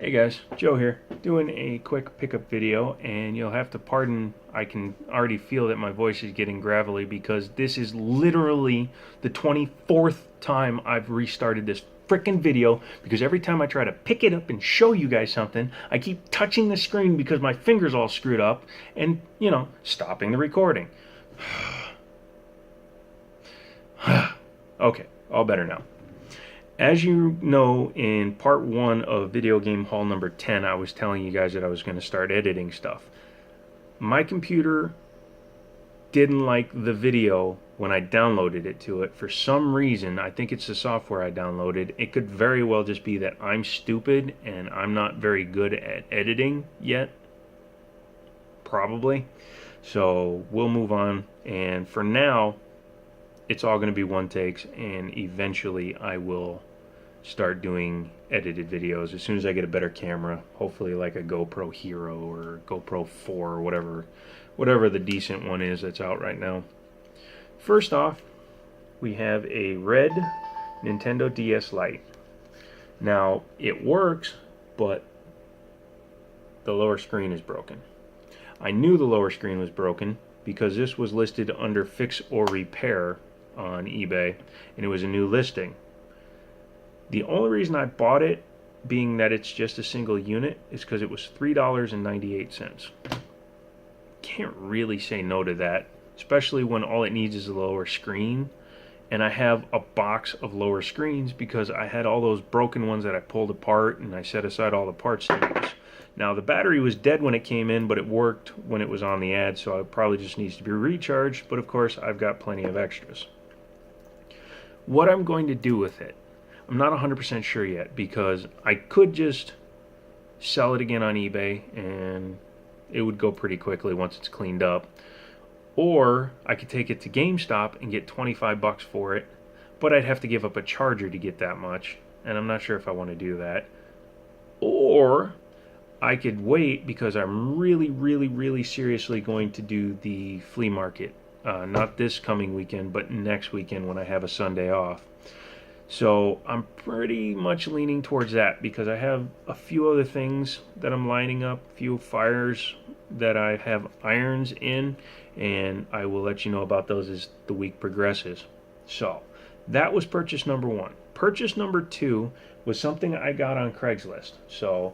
Hey guys, Joe here, doing a quick pickup video, and you'll have to pardon, I can already feel that my voice is getting gravelly because this is literally the 24th time I've restarted this frickin' video because every time I try to pick it up and show you guys something, I keep touching the screen because my finger's all screwed up and, stopping the recording. Okay, all better now. As you know, in part 1 of video game haul number 10, I was telling you guys that I was going to start editing stuff. My computer didn't like the video when I downloaded it to it. For some reason, I think it's the software I downloaded. It could very well just be that I'm stupid and I'm not very good at editing yet. Probably. So we'll move on. And for now, it's all going to be one takes, and eventually I will start doing edited videos as soon as I get a better camera, hopefully like a GoPro Hero or GoPro 4 or whatever the decent one is that's out right now. First off, we have a red Nintendo DS Lite. Now, it works, but the lower screen is broken. I knew the lower screen was broken because this was listed under fix or repair on eBay, and it was a new listing. The only reason I bought it, being that it's just a single unit, is because it was $3.98. Can't really say no to that, especially when all it needs is a lower screen. And I have a box of lower screens because I had all those broken ones that I pulled apart and I set aside all the parts to use. Now, the battery was dead when it came in, but it worked when it was on the ad, so it probably just needs to be recharged. But of course, I've got plenty of extras. What I'm going to do with it, I'm not 100% sure yet, because I could just sell it again on eBay and it would go pretty quickly once it's cleaned up. Or I could take it to GameStop and get 25 bucks for it, but I'd have to give up a charger to get that much, and I'm not sure if I want to do that. Or I could wait because I'm really seriously going to do the flea market. Not this coming weekend, but next weekend when I have a Sunday off. So I'm pretty much leaning towards that because I have a few other things that I'm lining up, a few fires that I have irons in, and I will let you know about those as the week progresses. So that was purchase number 1. Purchase number 2 was something I got on Craigslist. So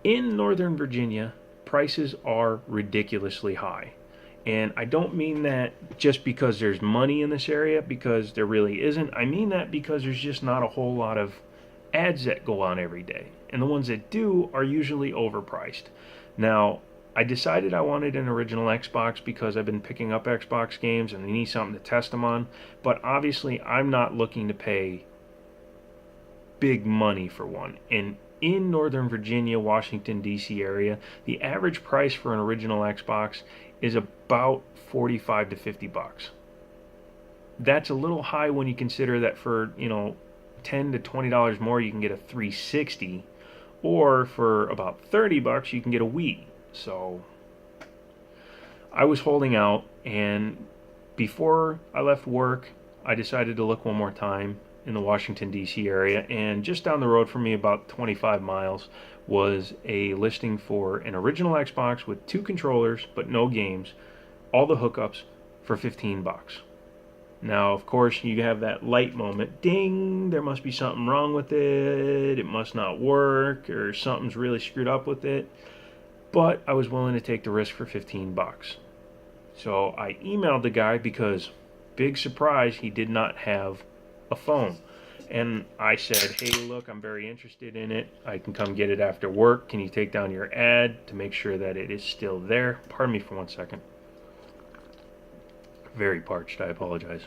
in Northern Virginia, prices are ridiculously high. And I don't mean that just because there's money in this area, because there really isn't. I mean that because there's just not a whole lot of ads that go on every day. And the ones that do are usually overpriced. Now, I decided I wanted an original Xbox because I've been picking up Xbox games and I need something to test them on. But obviously, I'm not looking to pay big money for one. And in Northern Virginia, Washington, D.C. area, the average price for an original Xbox is about 45 to 50 bucks. That's a little high when you consider that for, $10 to $20 more you can get a 360, or for about 30 bucks you can get a Wii. So I was holding out, and before I left work, I decided to look one more time in the Washington, D.C. area, and just down the road from me, about 25 miles, was a listing for an original Xbox with 2 controllers but no games, all the hookups, for 15 bucks. Now, of course, you have that light moment. Ding! There must be something wrong with it. It must not work, or something's really screwed up with it. But I was willing to take the risk for 15 bucks. So I emailed the guy because, big surprise, he did not have a phone. And I said, hey, look, I'm very interested in it. I can come get it after work. Can you take down your ad to make sure that it is still there? Pardon me for 1 second. Very parched, I apologize.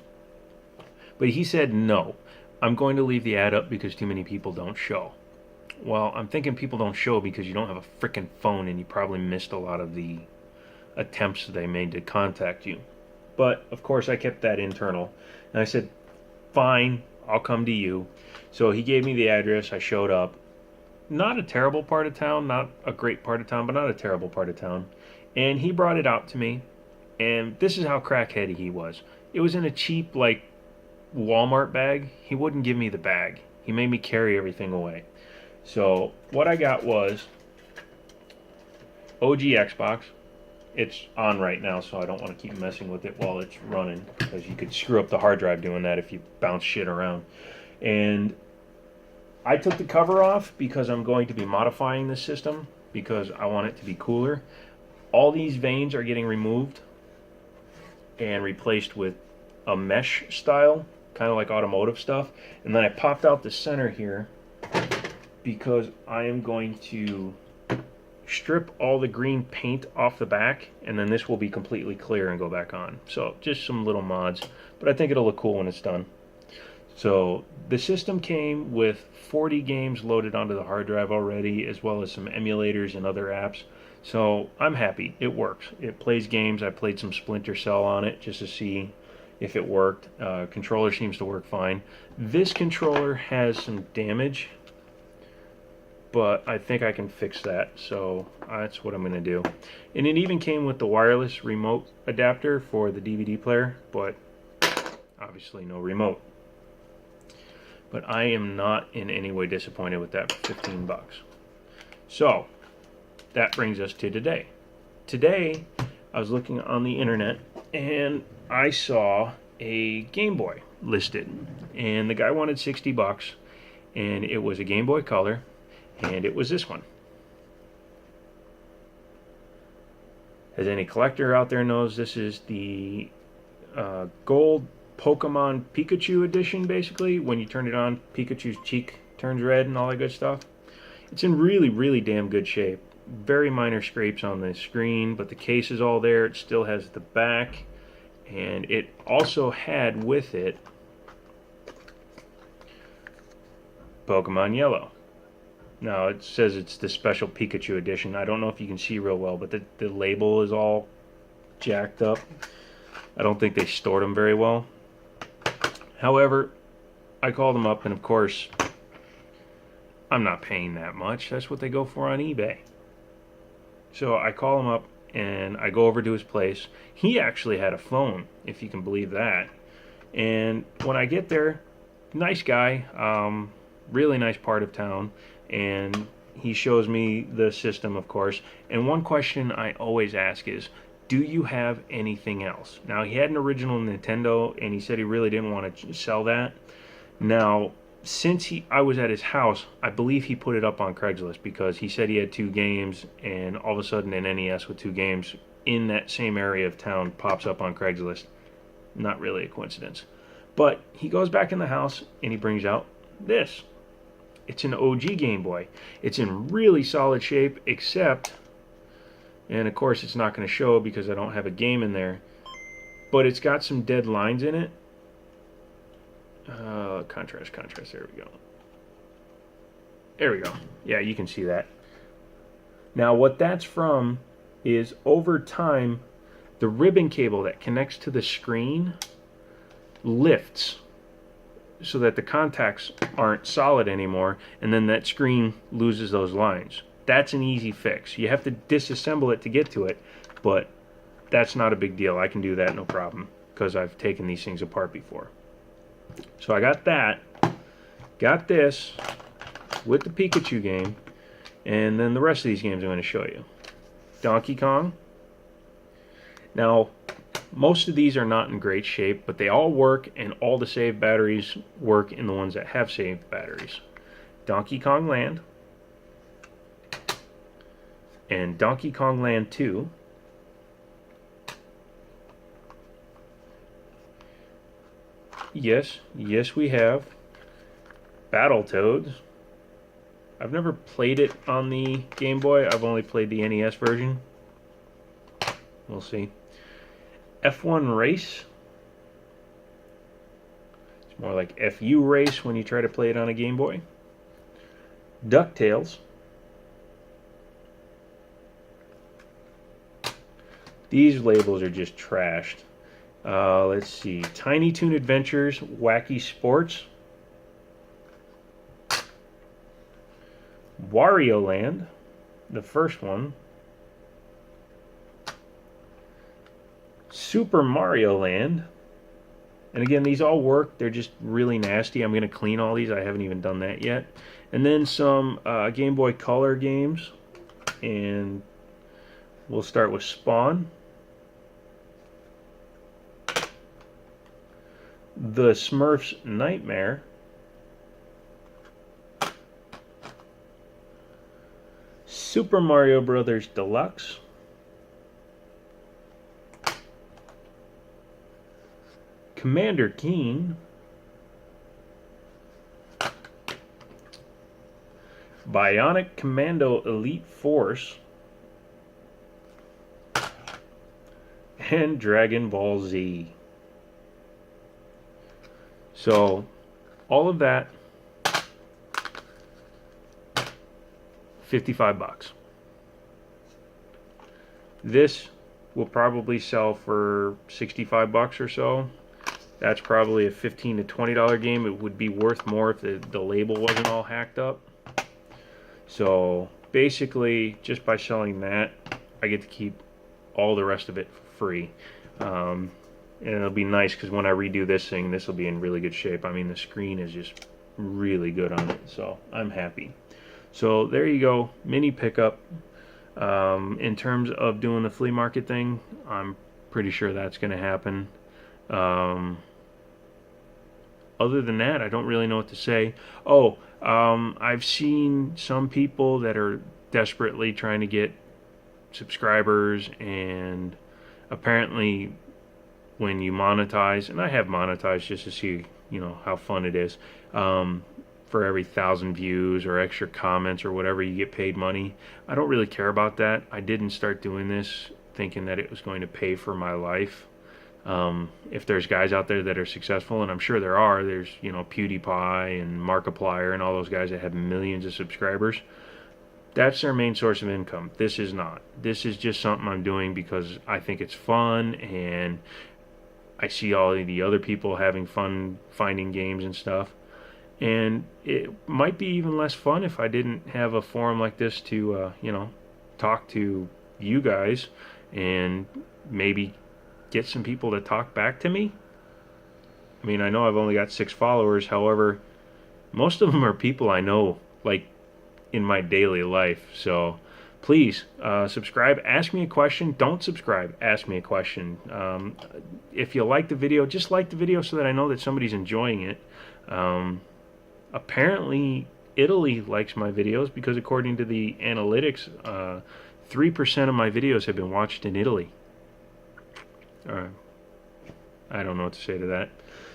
But he said, no, I'm going to leave the ad up because too many people don't show. Well, I'm thinking people don't show because you don't have a frickin' phone and you probably missed a lot of the attempts they made to contact you. But, of course, I kept that internal. And I said, fine, I'll come to you. So he gave me the address. I showed up. Not a terrible part of town, not a great part of town, but not a terrible part of town. And he brought it out to me. And this is how crackheady he was. It was in a cheap, Walmart bag. He wouldn't give me the bag. He made me carry everything away. So what I got was OG Xbox. It's on right now, so I don't want to keep messing with it while it's running, because you could screw up the hard drive doing that if you bounce shit around. And I took the cover off because I'm going to be modifying this system because I want it to be cooler. All these vanes are getting removed and replaced with a mesh style, kind of like automotive stuff. And then I popped out the center here because I am going to strip all the green paint off the back, and then this will be completely clear and go back on. So just some little mods, but I think it'll look cool when it's done. So the system came with 40 games loaded onto the hard drive already, as well as some emulators and other apps. So I'm happy. It works. It plays games. I played some Splinter Cell on it just to see if it worked. Controller seems to work fine. This controller has some damage, but I think I can fix that, so that's what I'm going to do. And it even came with the wireless remote adapter for the DVD player, but obviously no remote. But I am not in any way disappointed with that for 15 bucks. So that brings us to today. Today I was looking on the internet and I saw a Game Boy listed, and the guy wanted 60 bucks, and it was a Game Boy Color. And it was this one. As any collector out there knows, this is the gold Pokemon Pikachu edition, basically. When you turn it on, Pikachu's cheek turns red and all that good stuff. It's in really, really damn good shape. Very minor scrapes on the screen, but the case is all there. It still has the back. And it also had with it Pokemon Yellow. Now, it says it's the special Pikachu edition. I don't know if you can see real well, but the label is all jacked up. I don't think they stored them very well. However, I called them up, and of course, I'm not paying that much. That's what they go for on eBay. So I call him up, and I go over to his place. He actually had a phone, if you can believe that. And when I get there, nice guy, really nice part of town. And he shows me the system, of course. And one question I always ask is, do you have anything else? Now, he had an original Nintendo, and he said he really didn't want to sell that. Now, since I was at his house, I believe he put it up on Craigslist because he said he had 2 games, and all of a sudden an NES with 2 games in that same area of town pops up on Craigslist. Not really a coincidence. But he goes back in the house, and he brings out this. It's an OG Game Boy. It's in really solid shape, except, and of course it's not going to show because I don't have a game in there, but it's got some dead lines in it. Contrast, there we go. There we go. Yeah, you can see that. Now what that's from is, over time, the ribbon cable that connects to the screen lifts so that the contacts aren't solid anymore, and then that screen loses those lines. That's an easy fix. You have to disassemble it to get to it, but that's not a big deal. I can do that no problem because I've taken these things apart before. So I got that, got this with the Pikachu game, and then the rest of these games I'm going to show you. Donkey Kong. Now, most of these are not in great shape, but they all work, and all the save batteries work in the ones that have saved batteries. Donkey Kong Land and Donkey Kong Land 2. Yes, we have Battletoads. I've never played it on the Game Boy. I've only played the NES version. We'll see. F1 Race. It's more like FU Race when you try to play it on a Game Boy. Ducktales. These labels are just trashed. Let's see. Tiny Toon Adventures, Wacky Sports. Wario Land, the first one. Super Mario Land. And again, these all work. They're just really nasty. I'm going to clean all these. I haven't even done that yet. And then some Game Boy Color games. And we'll start with Spawn. The Smurfs Nightmare. Super Mario Brothers Deluxe. Commander Keen. Bionic Commando Elite Force. And Dragon Ball Z. So, all of that, $55. This will probably sell for $65 or so. That's probably a $15 to $20 game. It would be worth more if the label wasn't all hacked up. So basically, just by selling that, I get to keep all the rest of it for free. And it'll be nice because when I redo this thing, this will be in really good shape. I mean, the screen is just really good on it, so I'm happy. So there you go, mini pickup. In terms of doing the flea market thing, I'm pretty sure that's going to happen. Other than that, I don't really know what to say. Oh, I've seen some people that are desperately trying to get subscribers, and apparently when you monetize, and I have monetized just to see, you know, how fun it is, for every 1,000 views or extra comments or whatever, you get paid money. I don't really care about that. I didn't start doing this thinking that it was going to pay for my life. If there's guys out there that are successful, and I'm sure there are, there's, you know, PewDiePie and Markiplier and all those guys that have millions of subscribers. That's their main source of income. This is not. This is just something I'm doing because I think it's fun, and I see all of the other people having fun finding games and stuff. And it might be even less fun if I didn't have a forum like this to, you know, talk to you guys and maybe get some people to talk back to me. I mean, I know I've only got 6 followers. However, most of them are people I know, like, in my daily life. So please subscribe, ask me a question. Don't subscribe, ask me a question. If you like the video, just like the video so that I know that somebody's enjoying it. Apparently Italy likes my videos because according to the analytics, 3% of my videos have been watched in Italy. I don't know what to say to that.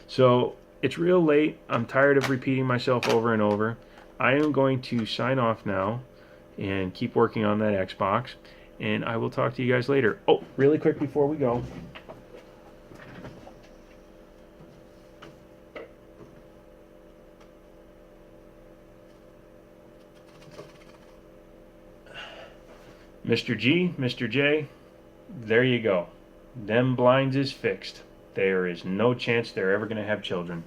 So it's real late. I'm tired of repeating myself over and over. I am going to sign off now and keep working on that Xbox, and I will talk to you guys later. Oh, really quick before we go. Mr. G, Mr. J, there you go. Them blinds is fixed. There is no chance they're ever going to have children.